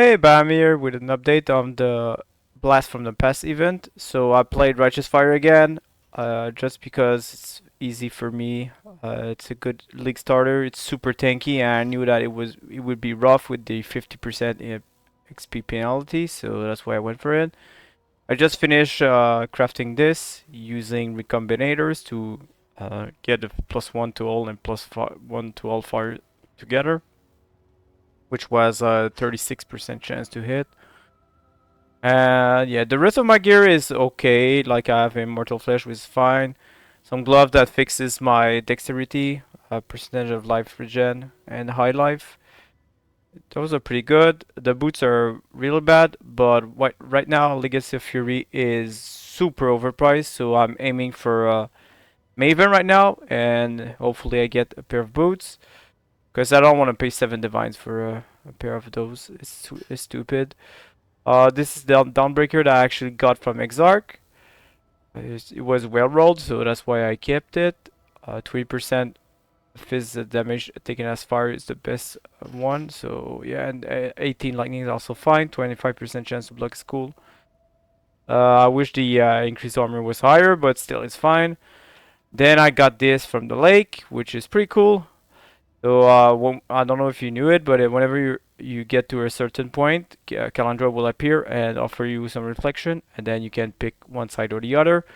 Hey, Bam here with an update on the Blast from the Past event. So I played Righteous Fire again, just because it's easy for me. It's a good league starter. It's super tanky, and I knew that it would be rough with the 50% XP penalty, so that's why I went for it. I just finished crafting this using recombinators to get a +1 to all and +1 to all fire together, which was a 36% chance to hit. Yeah, the rest of my gear is okay. Like I have Immortal Flesh, which is fine. Some glove that fixes my dexterity, percentage of life regen, and high life. Those are pretty good. The boots are real bad, but right now Legacy of Fury is super overpriced, so I'm aiming for Maven right now, and hopefully I get a pair of boots. Because I don't want to pay 7 divines for a pair of those. It's stupid. This is the Dawnbreaker that I actually got from Exarch. It was well rolled, so that's why I kept it. 20% fizz damage taken as fire is the best one. So yeah, and 18 lightning is also fine. 25% chance to block is cool. I wish the increased armor was higher, but still it's fine. Then I got this from the lake, which is pretty cool. So I don't know if you knew it, but whenever you get to a certain point, Kalandra will appear and offer you some reflection, and then you can pick one side or the other.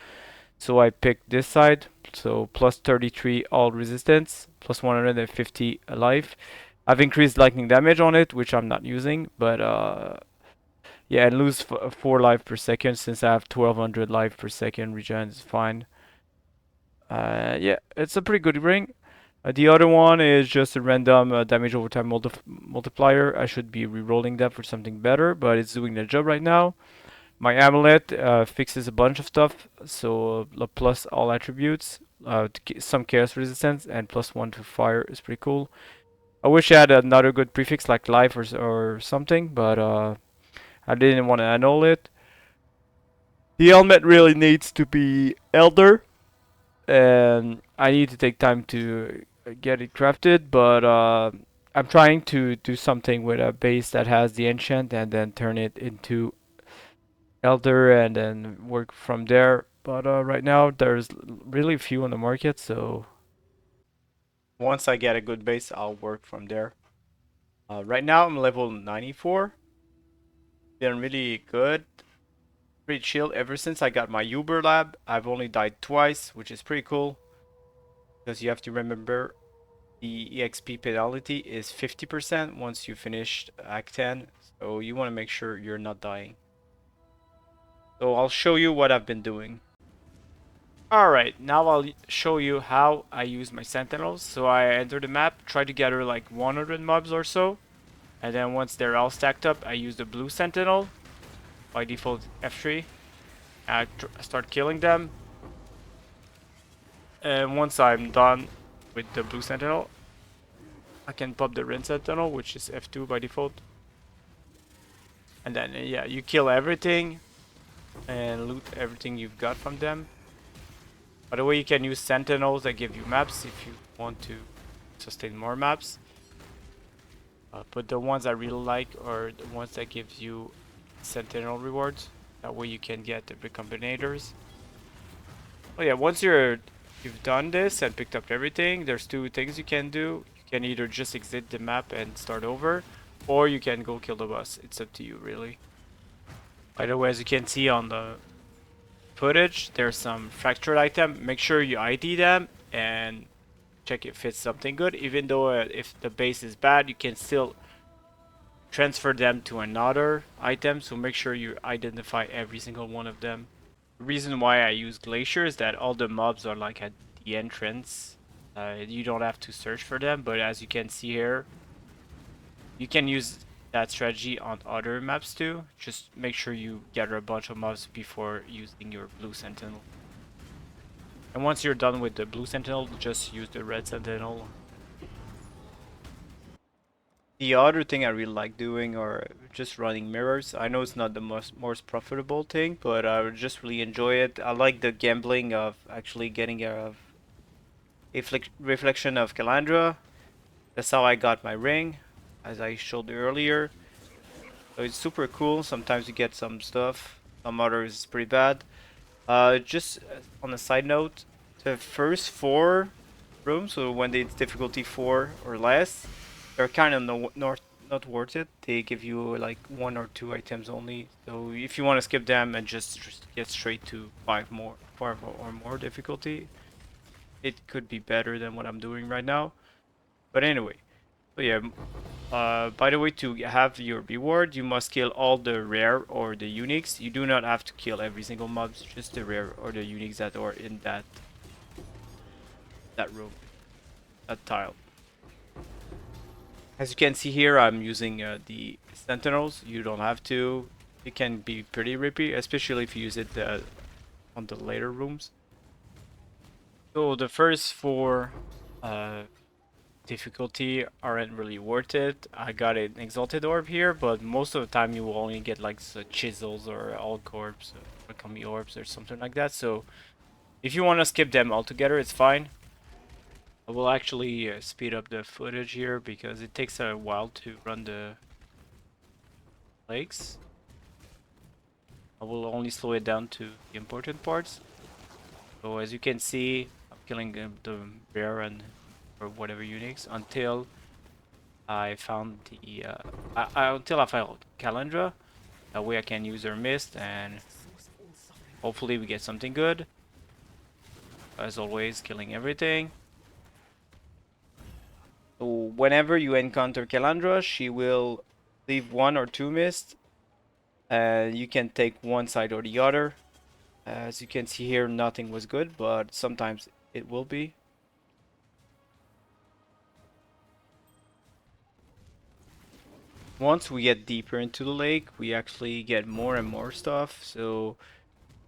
So I picked this side, so plus 33 all resistance, plus 150 life. I've increased lightning damage on it, which I'm not using, but yeah, and lose 4 life per second since I have 1200 life per second. Regen is fine. Yeah, it's a pretty good ring. The other one is just a random damage over time multiplier. I should be re-rolling that for something better, but it's doing the job right now. My amulet fixes a bunch of stuff, so plus all attributes, some chaos resistance, and +1 to fire is pretty cool. I wish I had another good prefix like life or something, but I didn't want to annul it. The helmet really needs to be elder, and I need to take time to get it crafted, but I'm trying to do something with a base that has the enchant and then turn it into elder and then work from there. But right now there's really few on the market, so once I get a good base, I'll work from there. Right now I'm level 94. Been really good, pretty chill ever since I got my Uber lab. I've only died twice, which is pretty cool because you have to remember the EXP penalty is 50% once you finish Act 10, so you want to make sure you're not dying. So I'll show you what I've been doing. Alright, now I'll show you how I use my sentinels. So I enter the map, try to gather like 100 mobs or so, and then once they're all stacked up, I use the blue sentinel, by default F3. I start killing them, and once I'm done with the blue sentinel, I can pop the red sentinel, which is F2 by default. And then yeah, you kill everything and loot everything you've got from them. By the way, you can use sentinels that give you maps if you want to sustain more maps. But the ones I really like are the ones that gives you sentinel rewards. That way you can get the recombinators. Oh yeah, once you've done this and picked up everything, there's two things you can do. You can either just exit the map and start over, or you can go kill the boss. It's up to you, really. By the way, as you can see on the footage, there's some fractured item. Make sure you ID them and check if it's something good. Even though if the base is bad, you can still transfer them to another item. So make sure you identify every single one of them. The reason why I use Glacier is that all the mobs are like at the entrance. You don't have to search for them, but as you can see here, you can use that strategy on other maps too. Just make sure you gather a bunch of mobs before using your blue sentinel. And once you're done with the blue sentinel, just use the red sentinel. The other thing I really like doing are just running mirrors. I know it's not the most profitable thing, but I just really enjoy it. I like the gambling of actually getting a reflection of Kalandra. That's how I got my ring, as I showed earlier. So it's super cool. Sometimes you get some stuff, some others is pretty bad. Just on a side note, the first 4 rooms, so when it's difficulty 4 or less, they're kind of not worth it. They give you like 1 or 2 items only. So if you want to skip them and just get straight to 5 or more difficulty, it could be better than what I'm doing right now. But anyway, so yeah. By the way, to have your reward, you must kill all the rare or the uniques. You do not have to kill every single mobs, just the rare or the uniques that are in that room, that tile. As you can see here, I'm using the sentinels. You don't have to. It can be pretty rippy, especially if you use it on the later rooms. So the first 4 uh, difficulty aren't really worth it. I got an exalted orb here, but most of the time you will only get like chisels or all orbs or kami orbs or something like that. So if you want to skip them altogether, it's fine. I will actually speed up the footage here because it takes a while to run the lakes. I will only slow it down to the important parts. So as you can see, I'm killing the rare and or whatever uniques until I found the until I found Kalandra. That way I can use her mist and hopefully we get something good. As always, killing everything. So whenever you encounter Kalandra, she will leave 1 or 2 mist, and you can take one side or the other. As you can see here, nothing was good, but sometimes it will be. Once we get deeper into the lake, we actually get more and more stuff. So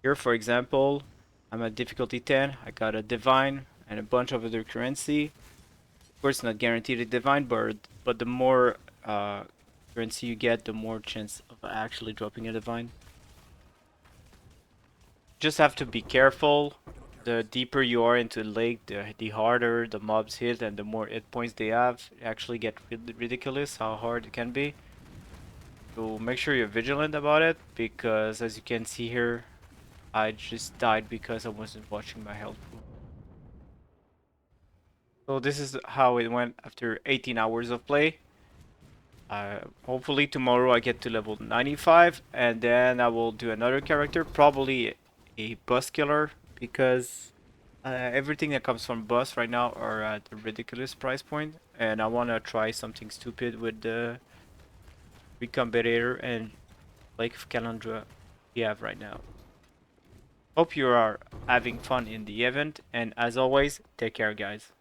here, for example, I'm at difficulty 10. I got a divine and a bunch of other currency. Of course, not guaranteed a divine, but the more currency you get, the more chance of actually dropping a divine. Just have to be careful. The deeper you are into the lake, the harder the mobs hit and the more hit points they have. It actually get ridiculous how hard it can be. So make sure you're vigilant about it, because as you can see here, I just died because I wasn't watching my health pool. So this is how it went after 18 hours of play. Hopefully tomorrow I get to level 95 and then I will do another character, probably a boss killer, because everything that comes from boss right now are at a ridiculous price point, and I want to try something stupid with the Recombinator and Lake of Kalandra we have right now. Hope you are having fun in the event, and as always, take care guys.